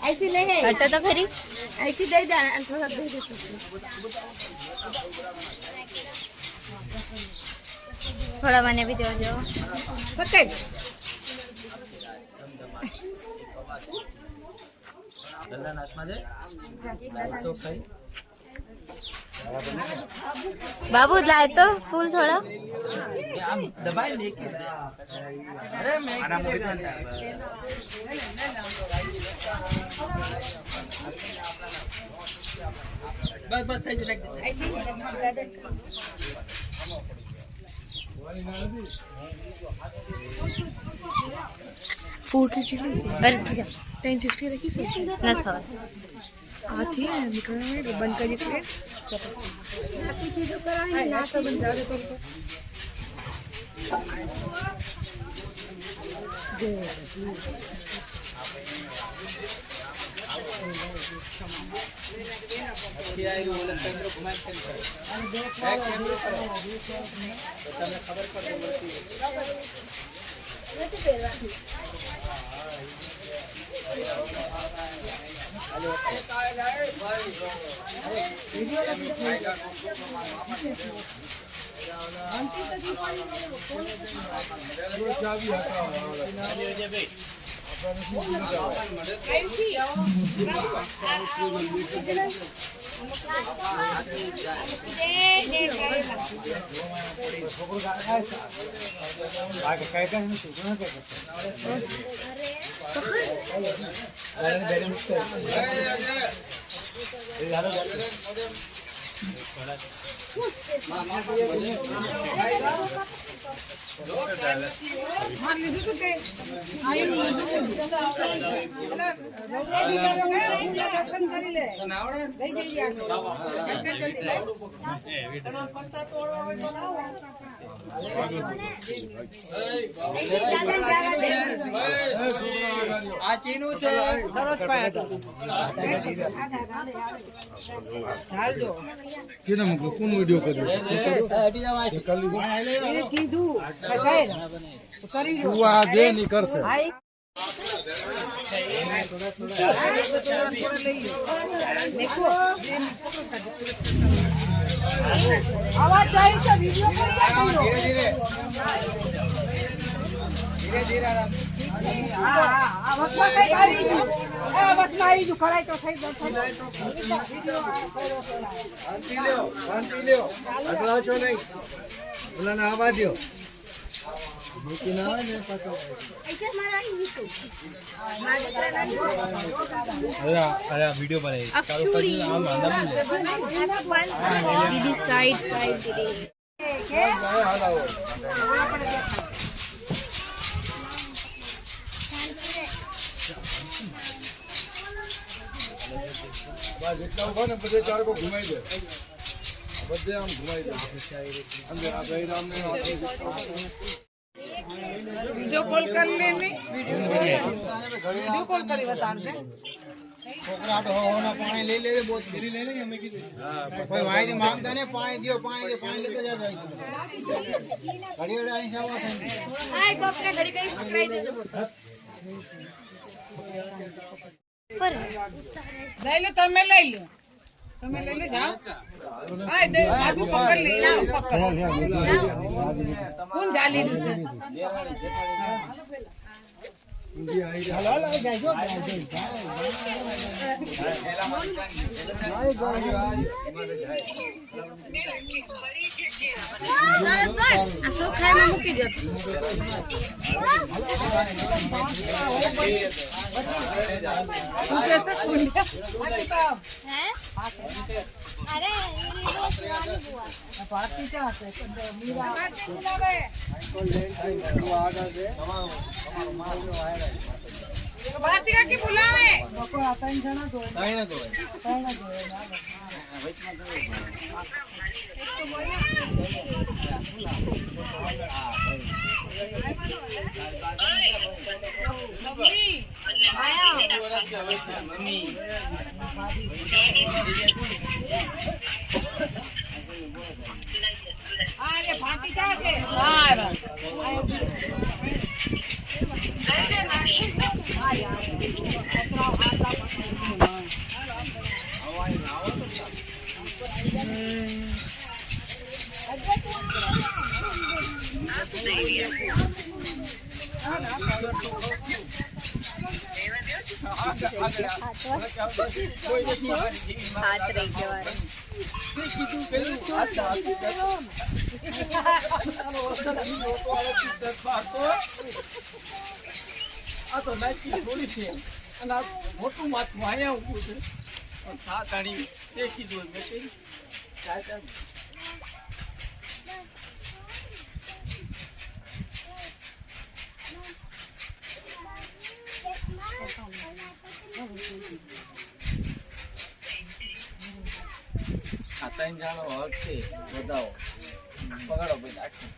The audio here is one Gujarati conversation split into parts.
ऐसी ले है हटा तो खरी ऐसी दे दे थोड़ा दे दे थोड़ा मैंने भी दे दो पकड़ दल्ला नाच में दे तो खाई बाबू लाए तो फूल थोड़ा हम दबाई लेके अरे मैं बस बस सही रख दे ऐसे ही फोटो चिल्ली अरे तू जा 1060 रखी सर ना था आती है निकल में बंद कर दिए ना तो बन जा रहे तुमको अच्छी आएगी वो लगता है घुमा के बैक कैमरा पर तो तने खबर पड़ जाती है दर्शन કરી લે લઈ જઈએ આ ચીનું છે સરોજ પાયા હાલજો કેના મોકલો કોણ વિડિયો કર્યો એને કીધું કઈ કરી લો તું આ દે ની કરશે देखो आवाज जाए तो वीडियो धीरे धीरे बस में आई जो कराई तो થઈ શાંતિ લ્યો અગલા છો નહીં બોલાને આવા દો મૂકી ના આવે ને પાછો ऐसे हमारा ही तो અરે વિડિયો બનાવી ચાલુ કરી આમ दीदी साइड साइड दीदी બસ એટલા ઉભા ને બધે ચાર કો ઘુમાઈ દે બધે આમ ઘુમાઈ દે અંદર આ ભાઈ રામ ને वीडियो कॉल कर लेने वीडियो कॉल करी बता दे છોકરા તો હોના પાણી લઈ લેજે બોતલ લઈ લેજે અમે કીધું કોઈ વાયદી માંગતા ને પાણી દો પાણી લેતા જાજો ઘડી વડે અહીં જાવા થાય हाय कोपरा घड़ी कहीं पकड़ाई दे पर લઈ લે તમે લઈ લો જાઓ આય દે બાબુ પકડ લે લાવ પકડ કોણ જાલી દુસે હાલો જાજો असो खाए में मुकी दे तू कैसे कुंडा हैं अरे मेरी दोस्त वाली बुआ पार्टी चाहते मीरा पार्टी मिलावे આગળ છે તમારો માલ જો આયા ભારતી કાકી બોલાવે ત્રણ ધોય. મમ્મી હા એ ભારતી ક્યાં છે હા હાથ રહી જવા આ તો નાખી થોડી છે અને આ મોટું માથું અહીંયા ઊભું છે સાત આણી એ કીધું મેં કઈ ખાતા જાણો હક છે બધાઓ પકડો ભાઈ નાખી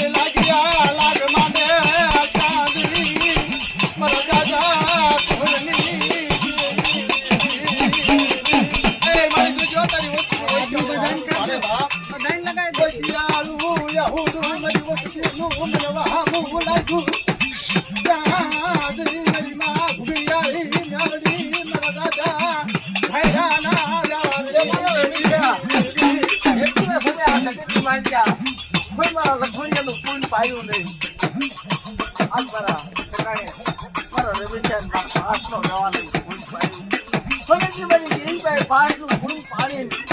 લાગ્યા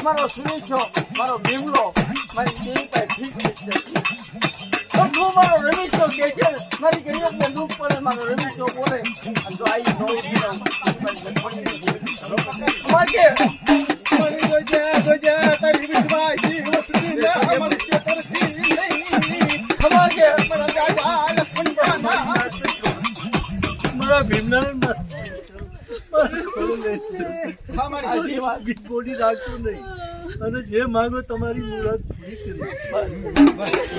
મારો સુરેશો મારો ભીમલો મારી બે ઠીક મારો રમેશો કે છે મારી ગરીબને દુઃખ પડે મારો રમેશો બોલે અને જો આઈ બોડી રાખતો નહીં અને જે માંગો તમારી મુરાદ પૂરી કરી.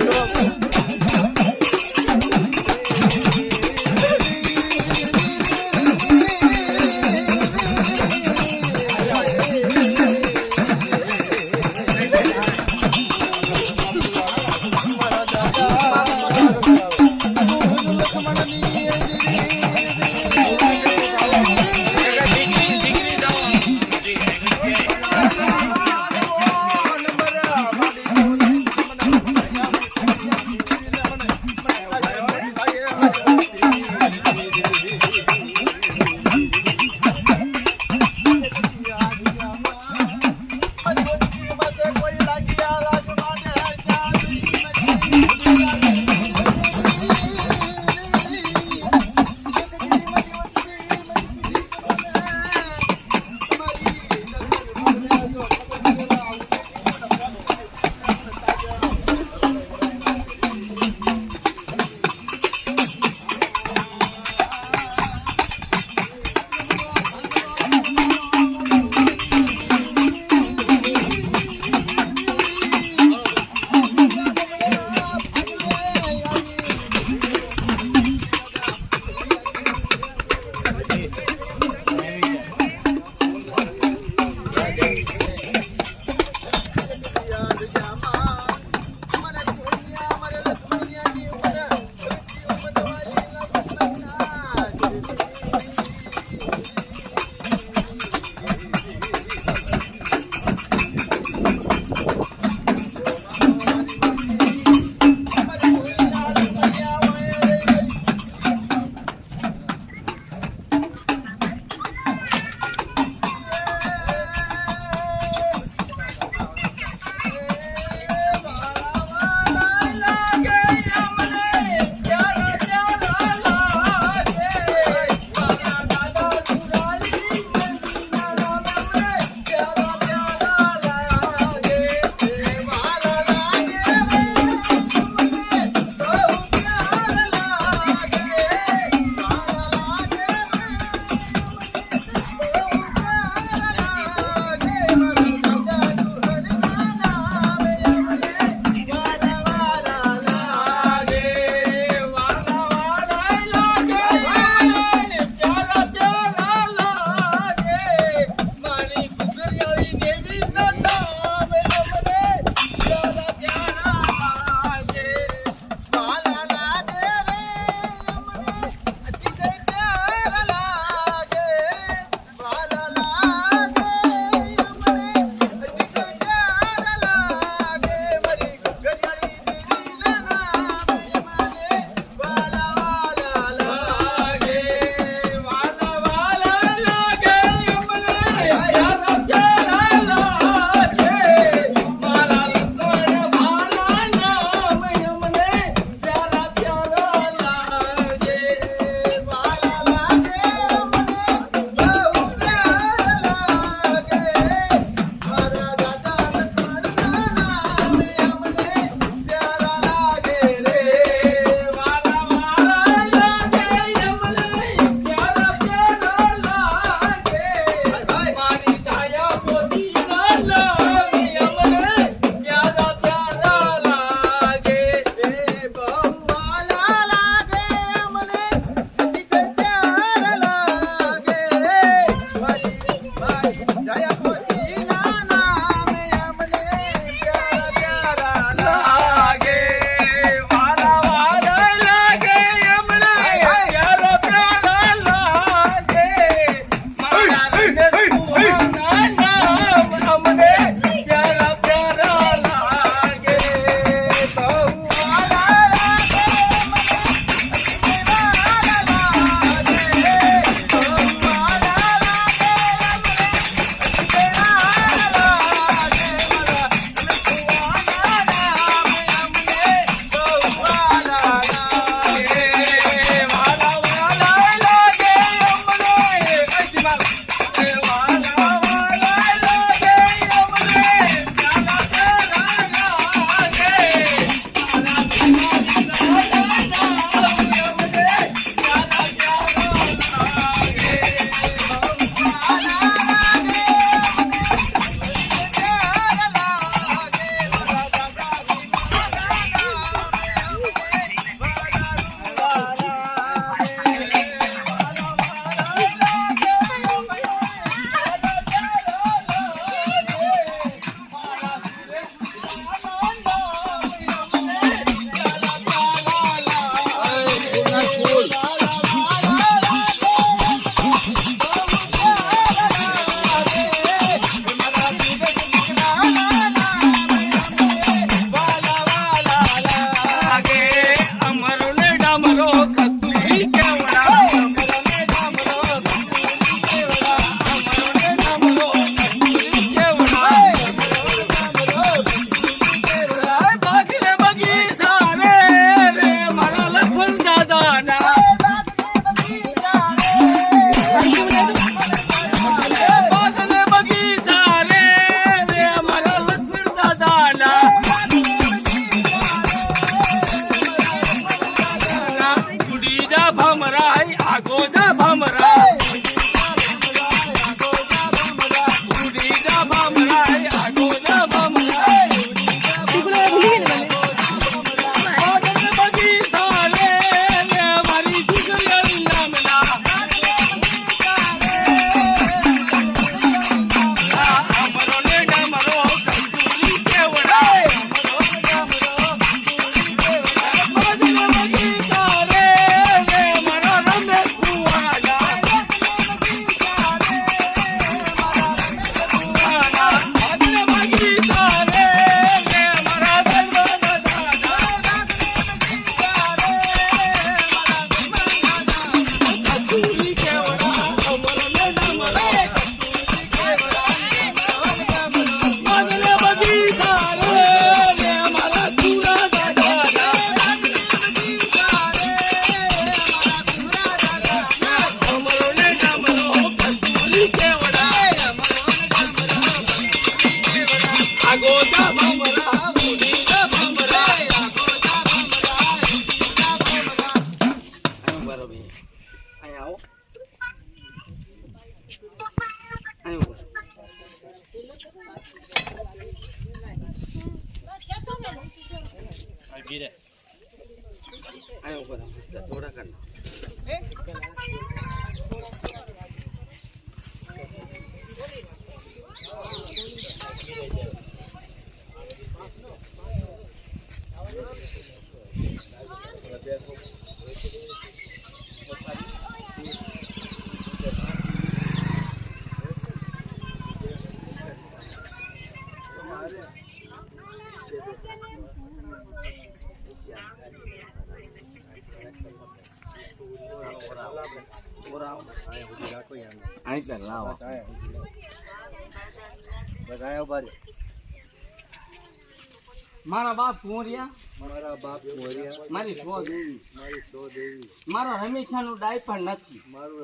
મારા બાપ મોરિયા, મારા બાપ મોરિયા, મારી સો દેવી, મારી સો દેવી, મારા રમેશાનું ડાયપર નથી, મારું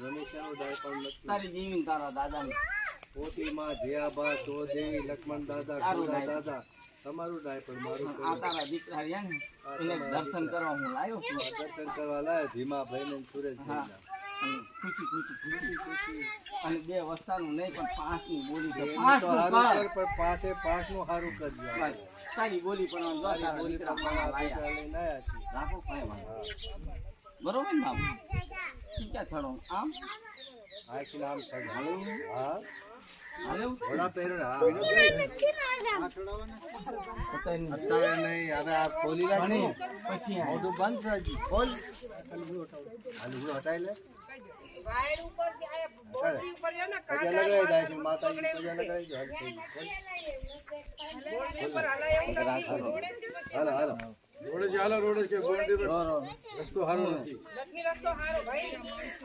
રમેશાનું ડાયપર નથી, તારી દેવી તારા દાદાની પોતી માં જયાબા સો દેવી, લક્ષ્મણ દાદા, તારું ખોડા ડાયપર. દાદા, તમારું ડાયપર, મારું આ તારા દીકરા રહ્યા ને એને દર્શન કરવા હું લાવ્યો છું. દર્શન કરવા લાય ભીમાભાઈ ને સુરેશભાઈ ના. અને ખુશી અને 2 વસ્તાનું નહીં પણ 5 ની બોલી છે. એમ 5 તો નું હારું કર. કર, પણ પાસે 5 નું હારું કરજો. બસ. તારી બોલી પણ જો તારા બોલી દીકરા પ્રમાણે પણ આપણે લાયા. લઈને આયા છીએ. રાખો કાંઈ વાંધો નહીં. બરોબર ને બાબુ? ક્યાં છડો આમ આખી નામ છે. હા હાલો ઘોડા પહેરણ. હા પતાઈ નહીં. અત્યારે નહીં, હવે આ ખોલી રાખ ને. પછી આ. મોઢું બંધ છે હજી. ખોલ. હાલું હટાઈ લે. વાયર ઉપર થી આયા બોર્ડી ઉપર છે ને પગે લગાવી જાય છે, માતાજી પગે લગાવી દો. હાલ થઈ ગયું. બોર્ડી ઉપર હાલા એવું નથી હાલો હાલો. રોડે છે, હાલો રોડે છે. ગોળડી પર રો. રસ્તો સારો નથી. લક્ષ્મી રસ્તો હારો ભાઈ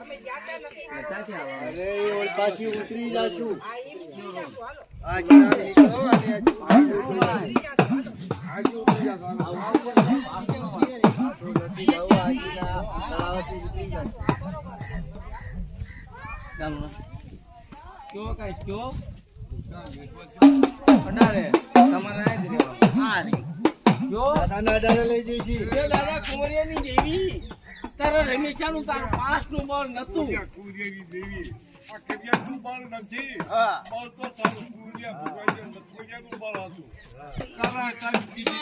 અમે જાતા નથી હારો ક્યાંથી આવવાનું? અરે એ ઓલી પાછી ઉતરી જાશું. આ એમ થઈ જાતું હાલો આ જીના નીકળો અને આજી થઈ જાતું હાલો ઉતરી જાશું. હાલો. પાછો નથી જવું, આજીના તળાવથી ઉતરી જાશું. ચાલો કયો કાંઈ કયો અડારે તમારે આ જ રહેવાનું. હા રે કયો દાદાના અડારે લઈ જઈશી. એ દાદા કુંવરિયાની દેવી તારા રમેશાનું તારું 5 નું બળ નતું. કુંવરિયાની દેવી આ કડિયાનું બાળ નથી. હા. બાળ તો તારું કુંવરિયા ભગવાનનું લક્ષ્મણિયાનું બાળ હતું. તારા તારી દીદી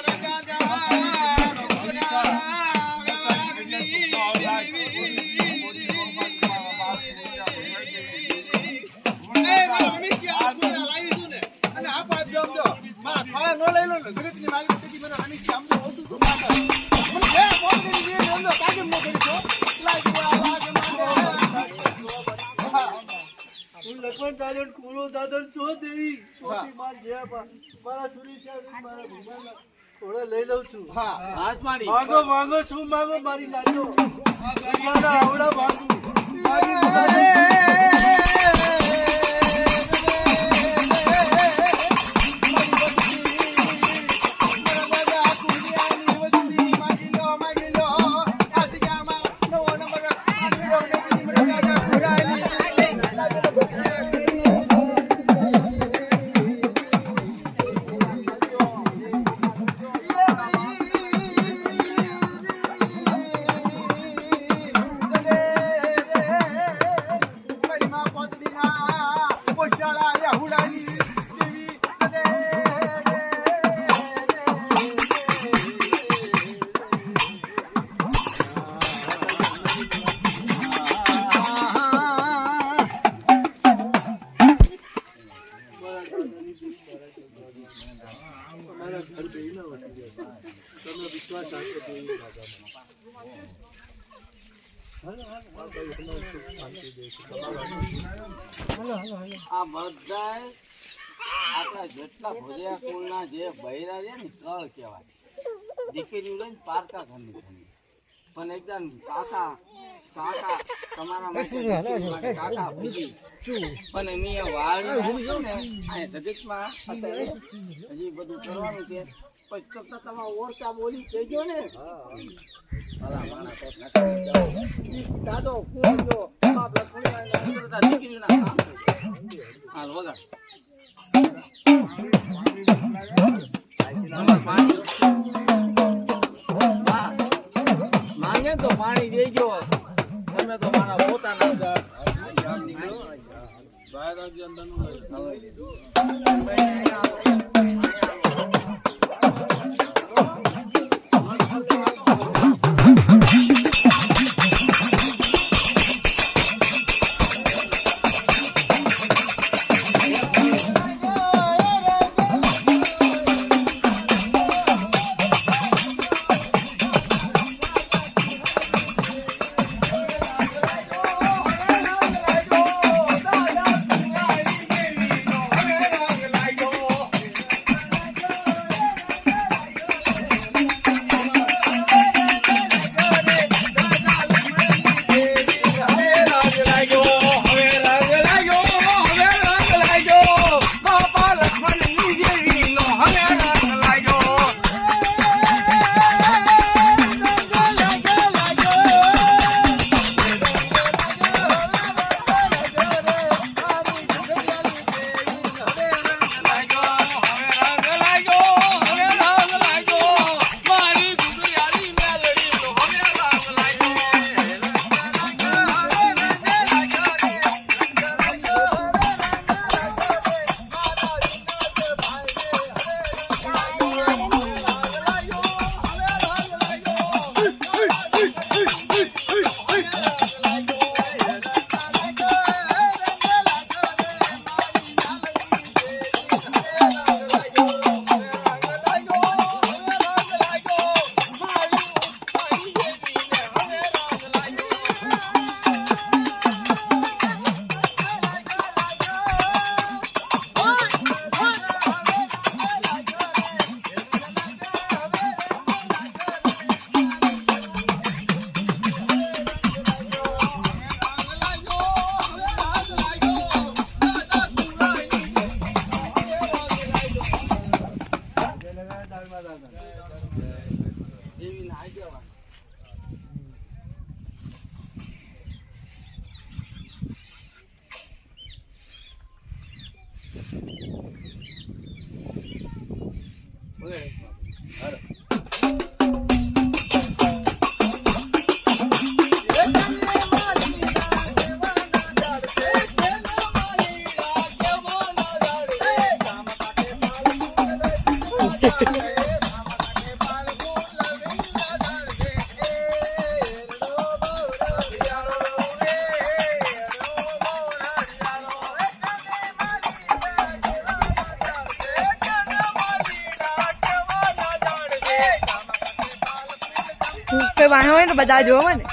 લક્ષ્મણ દાદા કુરો દાદા સો દેવી પોતી માં જયાબા મારા સુરેશભાઈ મારા ભીમાના થોડા લઈ લઉં છું. હા હાથ મારી માંગો માંગો શું માંગો મારી નાજો મારા આવડા માંગુ મારી આ બધાય આપણા જેટલા ભોજિયા કુળના જે બૈરા છે ને કળ કહેવાય. દીકરીઓ રહી ને પારકા ઘરની ઘરની. પણ એકદમ કાકા કાકા તમારા માટે કાકા ભૂજી પણ એમ એ વાળ છું ને આ જગતમાં અત્યારે હજી બધું કરવાનું છે. પછી તો તમે ઓરતા બોલી કહેજો ને. દાદો કુંવરજો બાપ લક્ષ્મણ દીકરીના કામ હાલ વગર માંગે તો પાણી દેજો. તમે તો મારા પોતાના વાહન હોય ને બધા જોવો ને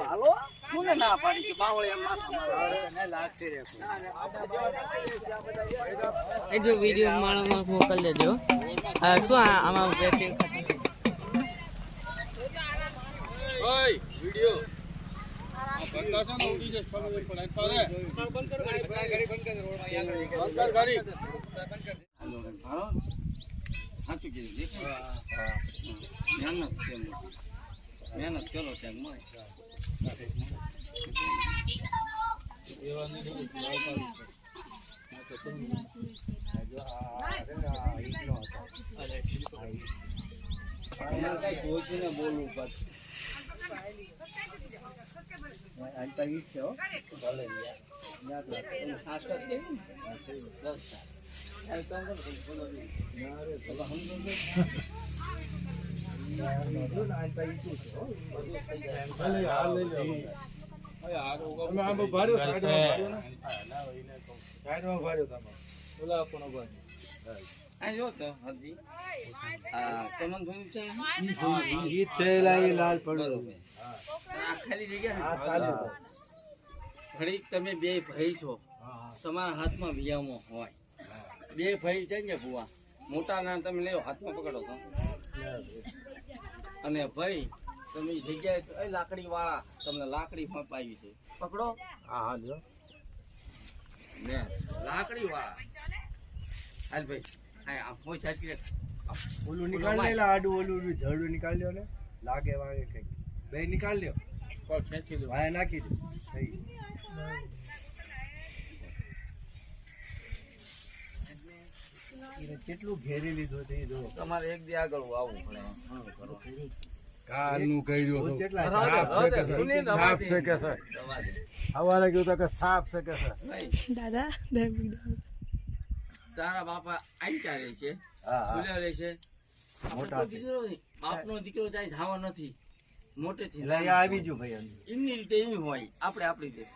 હાલો કોને ના પાડી કે બાવળી એમ માથા એ જો વિડીયો માળામાં મોકલી દેજો શું આમાં બેઠી ઓય વિડિયો બંધ કરજો ને ઉડી જશે પગ પડે પારે બંધ કર ગાડી બંધ કર ગાડી હાલો સાચું કીધું મહેનત કરો ત્યાં મળે બોલવું પડશે જો તો હજી ચમન ભાઈ છે લાલ પડો આ ખાલી જગ્યા ઘડીક તમે બે ભાઈ છો તમારા હાથમાં વિયામો હોય બે ભાઈ છે ને ભુવા મોટા ના તમે લેવો હાથમાં પકડો તો અને ભાઈ તમે જગ્યાએ લાકડી વાળા તમને લાકડી ફપાવી છે પકડો હા જો ને લાકડી વાળા હાલ ભાઈ આ કોઈ ચાચી ઓલું નિકાલ લે આડું ઓલું ઝાડું નિકાલ લ્યો ને લાગે વાગે કઈ બે નિકાલ લ્યો પગ ખેંચી લો વાય નાખી દે થઈ કેટલું ઘેરી લીધું તે જો તમારે એક દી આગળ આવવું પડે કાલનું કર્યો તો કેટલા સાફ છે કે છે હવારે કીધું તો કે સાફ છે કે છે દાદા તારા બાપા આઈકા રહે છે ભૂલ્યા રહે છે મોટા બાપનો દીકરો ચાહે જાવા નથી મોટેથી એટલે અહીંયા આવી જો ભાઈ એમની રીતે એમ હોય આપણે આપણી રીતે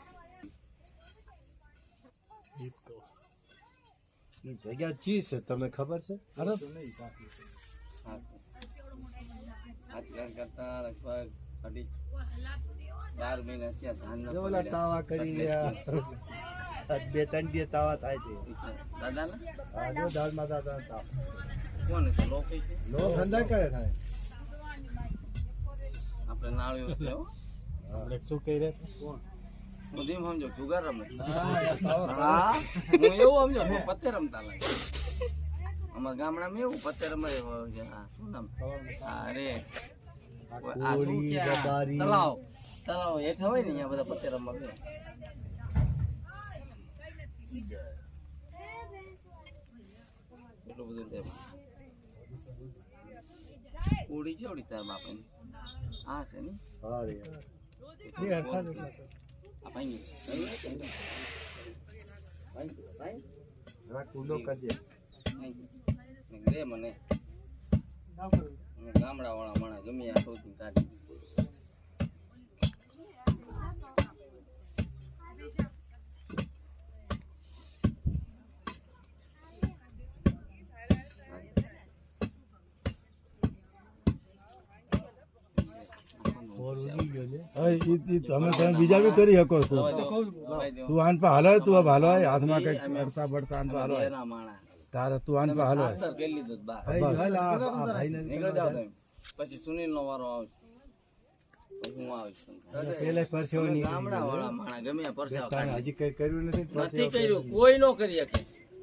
જગ્યા ચી છે તમે ખબર છે અરે કરતા લગભગ 12 મહિના ત્યાં ધાન ઓલા તાવા કરી રહ્યા બે ત્રણ બે તાવા થાય છે દાદા ને હા જો દાળમાં દાદા તાવ કોણ છે લોકો છે લો ધંધા કરે થાય આપણે નાળ્યો છે હો આપણે શું કહી રહ્યા કોણ હું જેમ સમજો જુગાર રમે હા હું એવું સમજો પત્તે રમતા લાગે અમારા ગામડામાં એવું પત્તે રમે શું નામ અરે આ શું ક્યાં તલાવ તલાવ હેઠા હોય ને અહીંયા બધા પત્તે રમવા ગયા એટલું બધું તેમાં ઉડી છે ઉડી તાર બાપાની આ છે ને હા રે આ ભાઈ કુંડો કરજે રે મને ગામડા વાળા માણા ગમે આ સૌથી કાઢી તમે બીજા બી કરી શકો છો તું આન પર હાલો તું अब હાલો હાથમાં કઈ કરતા બળતા આન પર હાલો તારે તું આન પર હાલો પછી સુનિલ નો વારો આવશે હું આવીશ પેલા પરસેવો ગામડા વાળા માણા ગમે પરસેવો હજી કઈ કર્યું નથી કર્યું કોઈ નો કરી શકે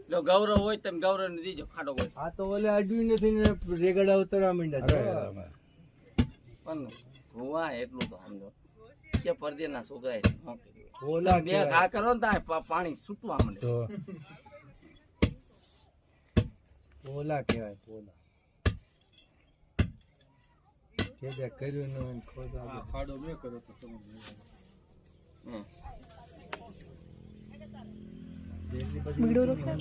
જો ગૌરવ હોય તમે ગૌરવ ને દીજો ખાડો હોય આ તો ઓલે અડવી નથી ને રેગડા ઉતરવા માંડ્યા પણ ભુવા એટલું તો સમજો કે પરદેના છોકરા ઓલા બે ઘા કરો ને તાર પાણી છૂટવા માંડે ઓલા કહેવાય ઓલા કે જે કર્યું ન હોય ખોદા ખાડો મેં કર્યો તો તમે વીડિયો રોક્યા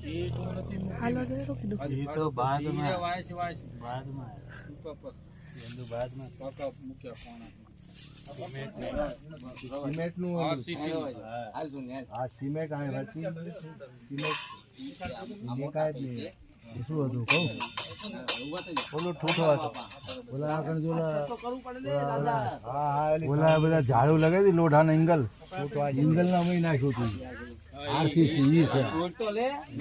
એ તો નથી હાલો દે રોકી દો એ તો બાદમાં વાય છે બાદમાં ઉપર એનું બાદમાં પાકા મૂક્યા પાણા સિમેન્ટ નું આ સીસી હાલ સુન યાર આ સિમેન્ટ આ હતી સિમેન્ટ નિકાય જ નહીં શું હતું કહું ઓલો ઠૂઠો હતો ઓલા આગળ જો ઓલા બધા ઝાડુ લગાવી લોઢાના એંગલ એંગલના મહી નાખ્યું હતું આરસીસી છે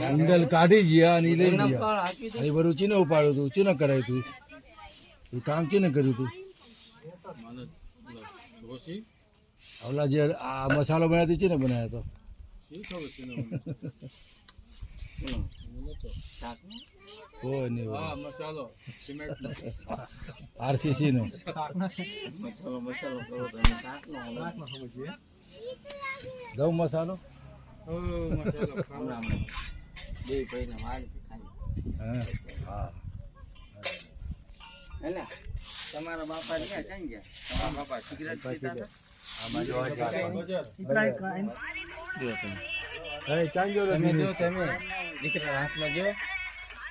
એંગલ કાઢી ગયા અને લઈ ગયા એ બધું ચીને ઉપાડ્યું હતું ચીને કરાયું હતું એ કામ ચીને કર્યું હતું ઓલા જે આ મસાલો બનાવ્યો હતો ચીને બનાવ્યો હતો કોઈ નહીં મસાલો આરસીસી નો ઘઉં મસાલો તમારા બાપા ક્યાં ગયા? તમારા બાપા સિગરેટ પીતા હતા? તમે જો તમે દીકરા હાથમાં જો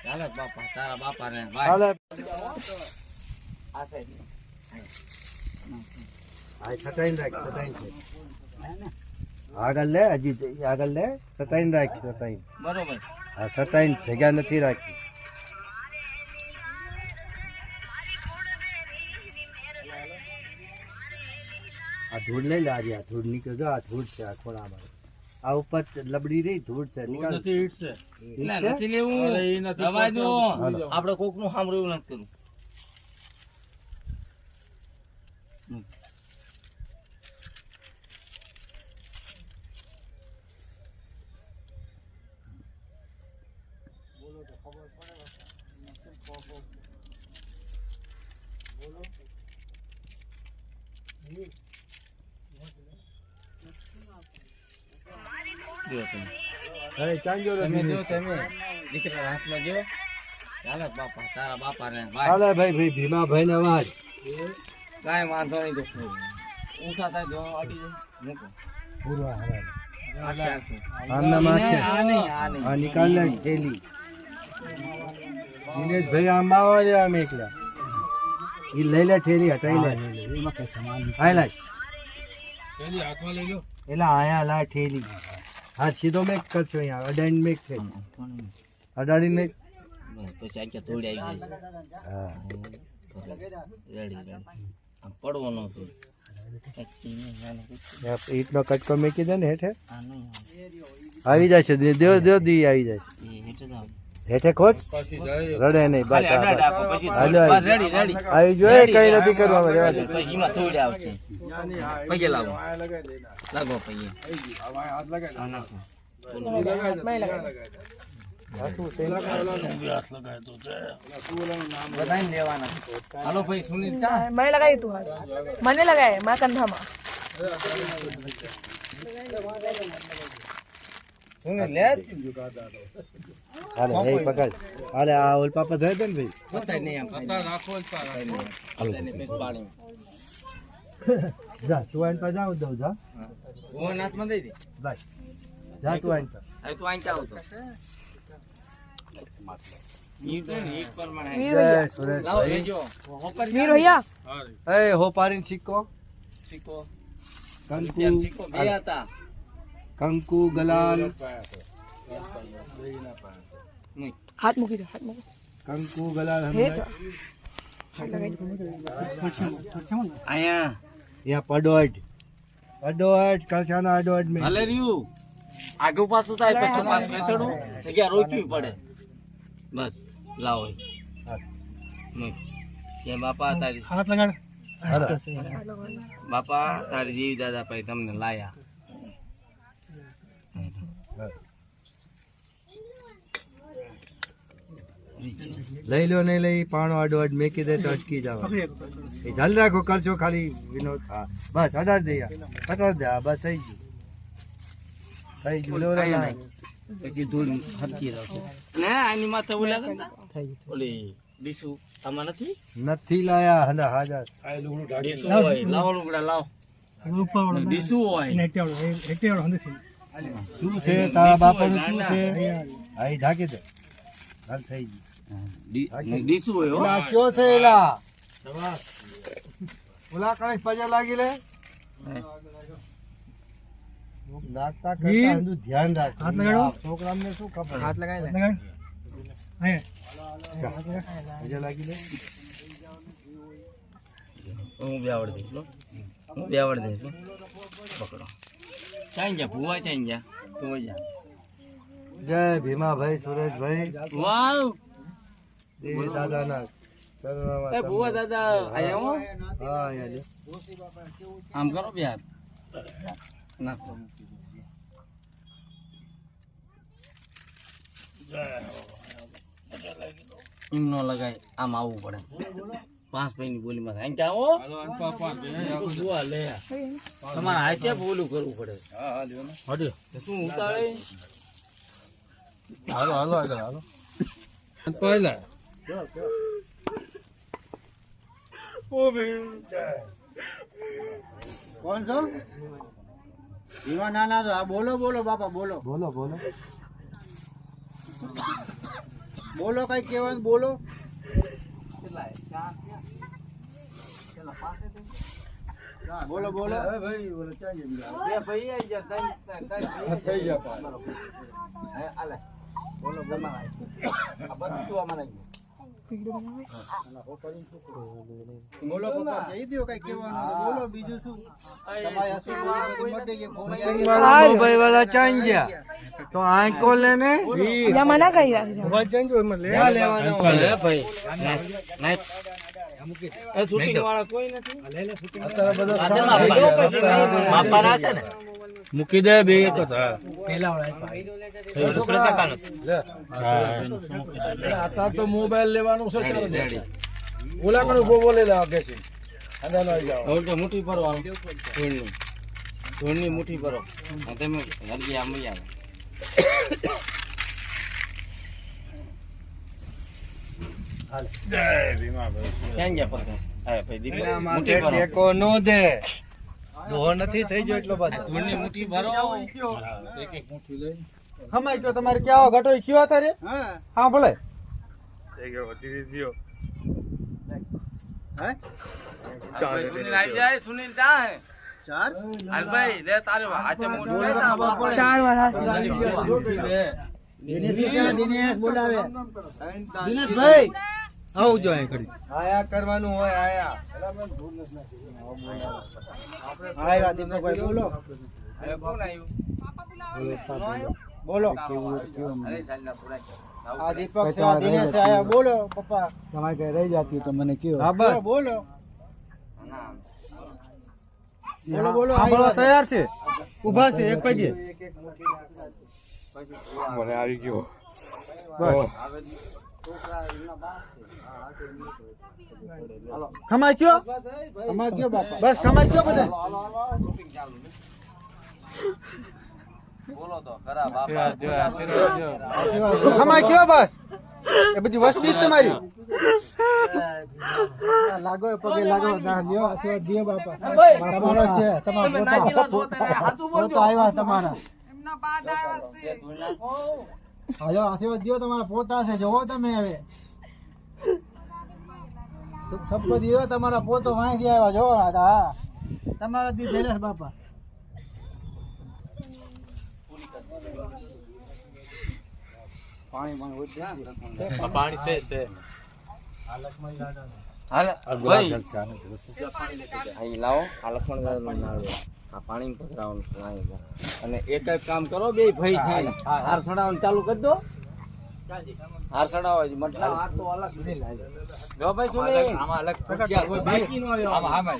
ચાલે બાપા તારા બાપા ને ભાઈ આ સાઈડ આગળ લે હજી આગળ લે સતાઈને રાખી સતાઈને બરોબર હા સતાઈને જગ્યા નથી રાખી આ ધૂળ લઈ લે આજે આ ધૂળ નીકળે જો આ ધૂળ છે આ ખોળામાં આ ઉપર લબડી રહી ધૂળ છે નીકળ નથી લેવું દવા દો આપણે કોક નું સાંભળ્યું નથી કરવું તમે જો તમે દીકરા હાથમાં જો ચાલે બાપા તારા બાપા ને ભાઈ હાલે ભાઈ ભીમા ભાઈ ને અવાજ કાંઈ વાંધો નહીં તો ઊંચા થાય જો અડી જાય મૂકો આમના માથે આ નિકાલ લે થેલી દિનેશ ભાઈ આમ આવા છે આમ એકલા ઈ લઈ લે થેલી હટાઈ લે હાય લાય થેલી હાથમાં લઈ લો એલા આયા લા થેલી હા સીધો મેક કરશો અહીંયા અડાડીને મેક છે અડાડીને મેક પછી આખી તોડી આવી હા રેડી આમ પડવાનો છે ઈટનો કટકો મેકી દે ને હેઠે આવી જાય છે દેવ દેવ દી આવી જાય છે હેઠે ખોજ રડે નહીં બસ આવી જોઈએ કઈ નથી કરવામાં રહેવા દે એમાં થોડી આવશે પગે લાવો લાગો પગે હાથ લગાય બધાને લેવાના હાલો ભાઈ સુનિલ ચા मैं लगाई तू हाथ मैंने लगाया मैं कंधा में સુનિલ લે હાલે એ પકડ હાલે આ ઓલ પાપા ધોઈ દે ને ભાઈ બતાય નહીં આમ રાખો પાણી જા તું આઈને પા જાવ દઉં જા ભુવન હાથમાં દઈ દે ભાઈ જા તું આઈને પા હવે તું આઈ આવ તો ઈટ પ્રમાણે જય સુરેશ લાવો લેજો હોપર वीर भैया એ હો પારીન સિક્કો સિક્કો કંકુ સિક્કો બે હતા કંકુ ગલાલ નહીં हाथ मुकी दे हाथ मुकी કંકુ ગલાલ हे હમણાં हाथ लगाई આયા યા પડોડ કલસાના અડોડ મે ભલે રહ્યું આગળ પાછું થાય પછી પાસ બેસડું જગ્યા રોકવી પડે બસ લાવો નહીં કે બાપા તારી हाथ लगा બાપા તારી જેવી દાદા ભાઈ તમને લાયા લઈ લો નહીં લઈ પાણો અડોડ મેકી દે તો અટકી જાવ એ જલ રાખો કરશો ખાલી વિનોદ હા બસ અડાડ દે હા બસ થઈ ગયું લો રે પછી ધૂળ હટકી રાખો ને આની માથે ઓલા કરતા ઓલી ડીસુ આમાં નથી લાયા હંડા હાજર ડીસુ હોય લાવો લુગડા લાવો ડીસુ હોય શું છે તારા બાપાનું શું છે આ ઢાંકી દે હાલ થઈ ગયું ડીસુ હોય હો એલા કયો છે એલા ઓલા કણે પજા લાગી લે નાસ્તા કરતા હંદુ ધ્યાન રાખ હાથ લગાડો છોકરાને શું ખબર હાથ લગાય લે મજા લાગી લે હું બેવડ દઈશ લો હું બેવડ દઈશ લો પકડો ચાઈ જા ભૂવા ચાઈ જા તું જા જય ભીમાભાઈ સુરેશભાઈ વાવ દેવી દાદાના એ ભૂવા દાદા આયા હો હા અહીંયા લે આમ કરો બે હાથ નાખો એમ નો લગાય આમ આવવું પડે 5 પૈની બોલીમાં અહીં જાઓ ભૂવા લે તમારે હાથે બોલું કરવું પડે હટી શું ઉતાળે હાલો હાલો આગળ હાલો પહેલા કોણ છો ભીમા નાના છો આ બોલો બોલો બાપા બોલો બોલો બોલો બોલો કઈ કહેવાનું બોલો બોલો બોલો ભાઈ બોલો ચાઈ બે ભાઈ આવી જા તઈ થઈ ગયા હે આલે બોલો તમારે આ બધું અમારે બોલો પપ્પા કહી દો કઈ કહેવાનું તો બોલો બીજું શું તમારે આશીર્વાદ બધું મળે કે ફોન ભાઈ વાળા ચાઈ ગયા તો આંકો લેને મના કરી રાખજો લેવાનો ભાઈ નાઈટ એ શૂટિંગ વાળા કોઈ નથી અત્યારે બધા માપવાના છે ને મૂકી દે બે એક હતા આ તો મોબાઈલ લેવાનું છે ત્યારે ઓલા કણ ઉભો બોલે લાગે છે અંદર ન જાઓ ઓકે મુઠ્ઠી ભરવાનું ધોળની મુઠ્ઠી ભરો તમે હરજી આમ આવે ક્યાં ગયા પકડ હા ભાઈ દીકરા મુઠ્ઠી ભરો ટેકો નો દે દોહ નથી થઈ ગયો એટલો બધો ધોળની મુઠ્ઠી ભરો એક એક મુઠ્ઠી લઈ ખમાઈ ગયો તમારે ક્યાં ઘટો કયો તારે હા બોલે હે સુનિલ આવી જાય સુનિલ જા હે ચાર હાલ ભાઈ લે તારે હાથે મોઢું બોલો તો ખબર પડે 4 વાર દિનેશ ક્યાં દિનેશ બોલાવે દિનેશભાઈ આવજો અહીં ખડી આયા કરવાનું હોય આયા આયા દીપકભાઈ બોલો હવે કોણ આવ્યું બોલો અરે ચાલના પૂરા આ દીપક છે આ દિનેશ છે આયા બોલો પપ્પા તમારે કઈ રહી જતી તો મને કયો હા બસ બોલો બોલો બોલો સાંભળવા તૈયાર છે ઊભા છે એક પગે મને આવી ગયો ખમાઈ કયો ખમાઈ કયો બાપા બસ ખમાઈ કયો બધા બોલો તો ખરા બાપા ખમાઈ કયો બસ એ બધી વસ્તી જ તમારી લાગો એ પગે લાગો ના લ્યો આશીર્વાદ દિયો બાપા તમારો છે તમારો પોતા આવ્યા તમારા એમના બાદ આવ્યા છે આજો આશીર્વાદ દિયો તમારા પોતા છે જોવો તમે હવે સબકો દિયો તમારા પોતો વાંહી આવ્યા જો હા તમારા દી ધેલેશ બાપા પાણી છે હાલ ભાઈ અહીં લાવો આ લખણ ગાળાનું નાળ લો. આ પાણી પધરાવવાનું છે અહીં લો. અને એક જ કામ કરો બે ભાઈ થાય હાર સડાવવાનું ચાલુ કરી દો હાર સડાવો જ મતલબ આ તો અલગ નહીં લાગે જો ભાઈ શું નહીં આમાં અલગ કોઈ બાકી નો રહ્યો આમાં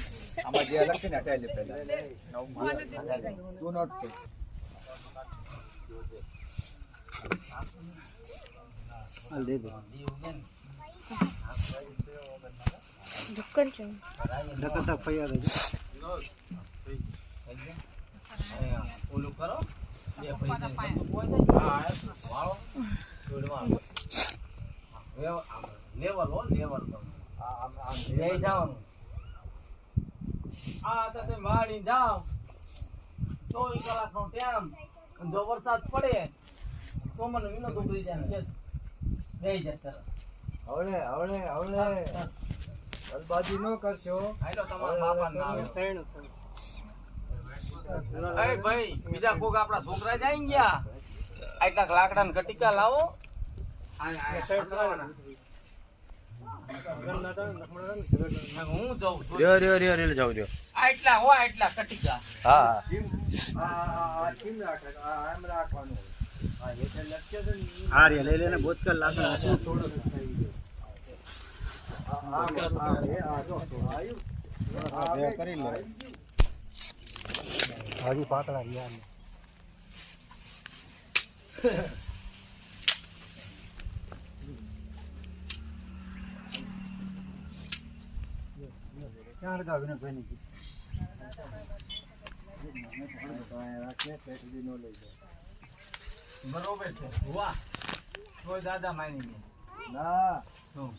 જે અલગ છે ને હટાઈ લે પહેલા તું નોટ કર ઢક્કન છે ઓલું કરો બે ભાઈ લેવલ હો લેવલ લઈ જવાનું આ તો તમે વાળી જાઓ 24 કલાકનો ટાઈમ જો વરસાદ પડે તો મને વિનો દુબળી જાય કે લઈ જાય તરત હવળે હવળે હવળે જલબાજી નો કરશો આઈલો તમારા બાપા ના આવે એ ભાઈ બીજા કોક આપડા છોકરા જાય ગયા આટલા લાકડા ને કટિકા લાવો હું જાઉં છું. રહ્યો જાવ રહ્યો. આ એટલા હોય એટલા કટી જા. હા હા રે લઈ લેને બોતકર લાગે શું થોડું કરી લો હજી પાતળા રહ્યા ક્યાં લગાવીને ભાઈ બરોબર છે વાહ કોઈ દાદા માની નહીં. ના શું?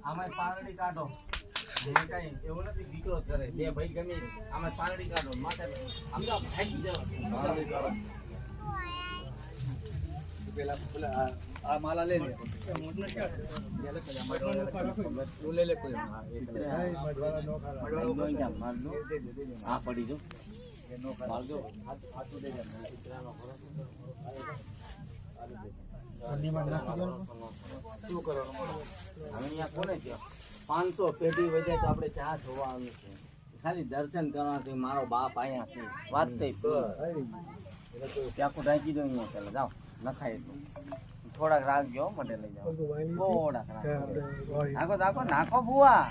આમાં પારડી કાઢો. જે કઈ એવું નથી દીકરો જ કરે બે ભાઈ ગમે આમાં પારડી કાઢો માથે સમજા ભાગી જાવ. પેલા આ માલા લઈ લે તું લઈ લે કોઈ આ પડી જો શું કરવાનું હવે અહીંયા કોને થયો 500 પેઢી વધે તો આપણે ચા જોવા આવ્યું છે ખાલી દર્શન કરવાથી મારો બાપ અહીંયા છે વાત થઈ ત્યાં રાખી દો અહીંયા પેલા જાઓ નખાય એટલું થોડાક રાખજો માટે લઈ જાઓ થોડાક નાખો નાખો નાખો બુઆ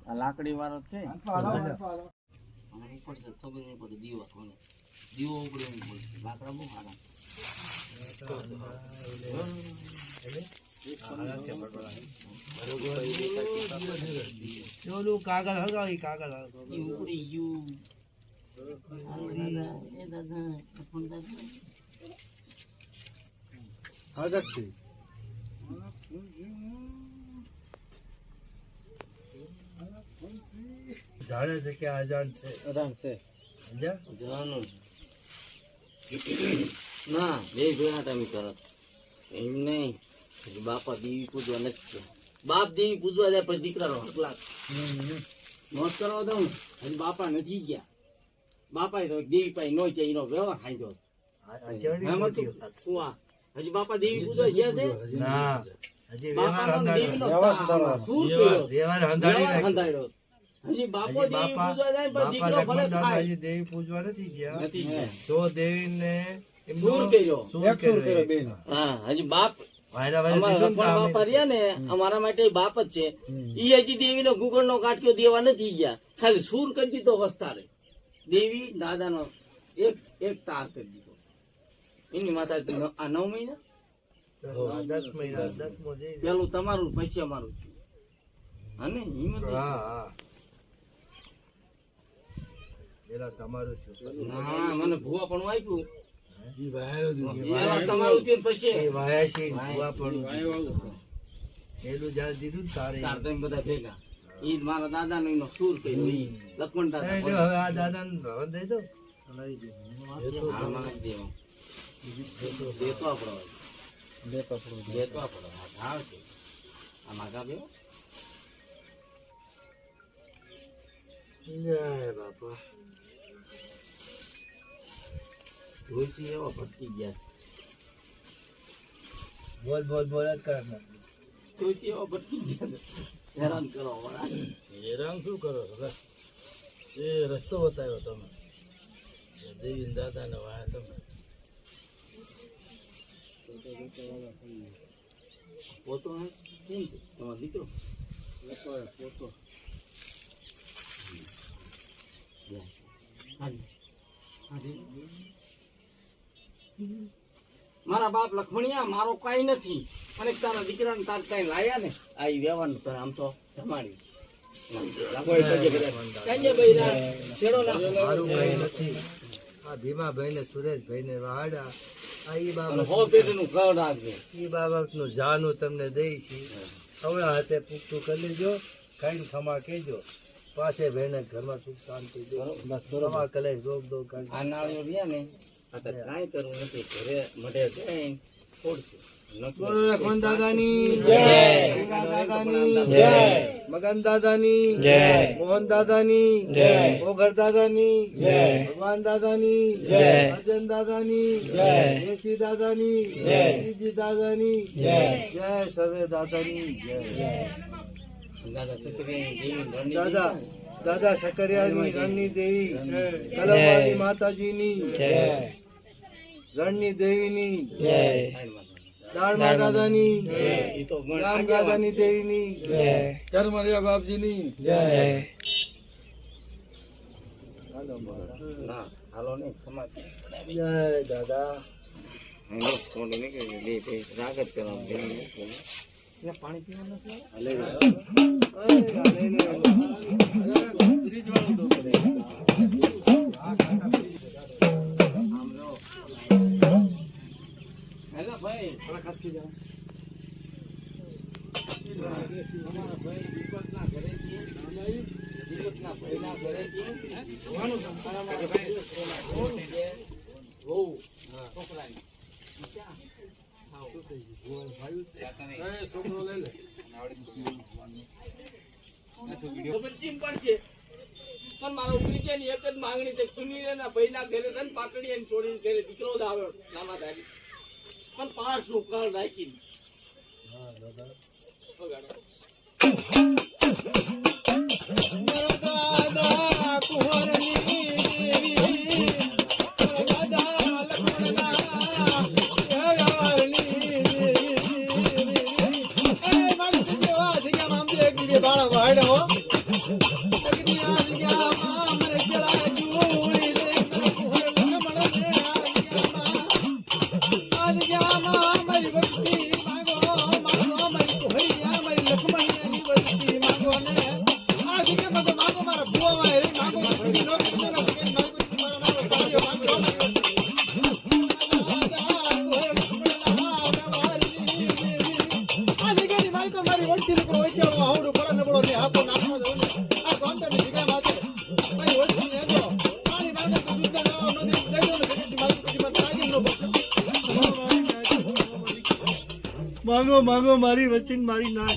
આ લાકડી વાળો છે ખબર નહીં પડે દીવો કોને દીવો ઉપડે નહીં પડે લાકડા બહુ સારા કાગળ હળગાવી કાગળ ઉપડી ગયું જાણે છે કે આજાન છે જવાનું ના બે જોયા તમે તરત એમ નહીં બાપા દેવી પૂજવા નથી છે બાપ દેવી પૂજવા જાય પછી દીકરાનો હકલાક નોટ કરવા દઉં હજી બાપા નથી ગયા બાપા તો દેવી પાસે નો છે એનો વ્યવહાર ખાઈ હજી બાપા દેવી પૂજવા ગયા છે ના હજી બાપાનો દેવીનો સૂર કર્યો હજી બાપો દેવી પૂજવા જાય પણ દીકરો ભલે ખાય હજી દેવી પૂજવા નથી ગયા નથી ગયા. તો દેવીને સૂર કર્યો હા હા હજી બાપ વાયરા અમારા રખડ બાપા રહ્યા ને અમારા માટે બાપ જ છે ઈ હજી દેવી નો ગુગળ નો કાટક્યો દેવા નથી ગયા ખાલી સૂર કરી દીધો વસ્તારે દેવી દાદા નો એક તાર કરી દીધો એની માતા આ 9 મહિના 10 મહિના 10મો જઈ પેલું તમારું પછી અમારું અને હિંમત હા પેલા તમારું છે હા મને ભૂવા પણ આપ્યું એવા તમારું થયું પછી એ વાયાશી ભૂવા પણ પેલું જ્યારે દીધું ને તારે તાર તમે બધા ભેગા ઈ મારા દાદા નો એનો સૂર કર્યો ઈ લક્ષ્મણ એ દાદા લ્યો, હવે આ દાદાને ભવન દઈ દો હા, મને દેવો. દેતો આપણો દેતો આપણો હા છે આ માગા બે જય બાપા તુલસી એવા ભટકી ગયા બોલ જ કર તુલસી એવા ભટકી ગયા હેરાન કરો વાળા હેરાન શું કરો છો એ રસ્તો બતાવ્યો તમે દેવી દાદા ને વાયા તમે પોતો કેમ છે તમારો દીકરો પોતો મારા બાપ લખમણિયા મારો કઈ નથી અને તારા દીકરાને તાર કઈ લાયા ને આ ઈ વ્યવહાર તો આમ તો જમાડી મારું કઈ નથી આ ભીમાભાઈ ને સુરેશભાઈ ને વાડા આ ઈ બાબત ઈ બાબત નું જાનું તમને દઈશ હવડા હાથે પૂછતું કરી લેજો ખાઈને ખમા કેજો પાછે ભાઈને ઘરમાં સુખ શાંતિ દો ખમા કલે રોગ દો આ નાળીઓ રહ્યા ને આ તો કાંઈ કરવું નથી ઘરે મઢે જઈને બોલો લખમણ દાદાની જય, ભોળા દાદાની જય, મગન દાદાની જય, મોહન દાદાની જય, ઓઘર દાદાની જય, ભગવાન દાદાની જય, અર્જન દાદાની જય, દેશી દાદાની જય, બીજી દાદાની જય, જય સર્વે દાદાની જય. દાદા દાદા સકરિયાની રણની દેવી કલમવાળી માતાજીની જય, રણની દેવીની જય, દાળમા દાદાની જય, રામ દાદાની દેવીની જય, ચરમરિયા બાપજીની જય. જય દાદા. હેલો ભાઈ દીપકના ઘરેથી દીપકના ભાઈના ઘરેથી છોકરો લઈ લે. પણ મારો ઉગરી એક જ માંગણી છે. સુનીલ ભાઈના ઘરે છે ને પાટડી અને છોડીને ઘરે દીકરો જ આવ્યો નામા દાદી પણ 5 નું કળ રાખીને માંગો માંગો મારી વચ્ચે મારી ના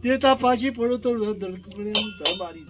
દેતા પાછી પડો તો મારી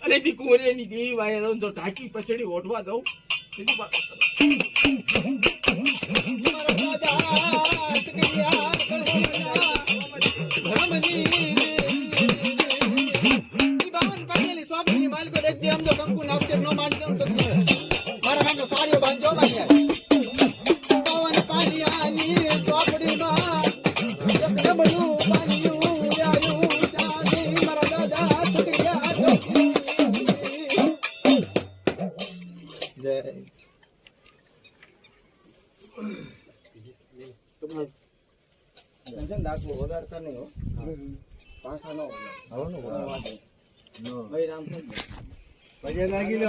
અને તી કુંવરીની દેવી વાયરો તો ઢાંકી પછડી ઓઢવા દઉં ડાકુ વગાડતા નહીં હો. પાછા ન વગાડતા. ભાઈ રામ થઈ ગયા. પગે લાગી લો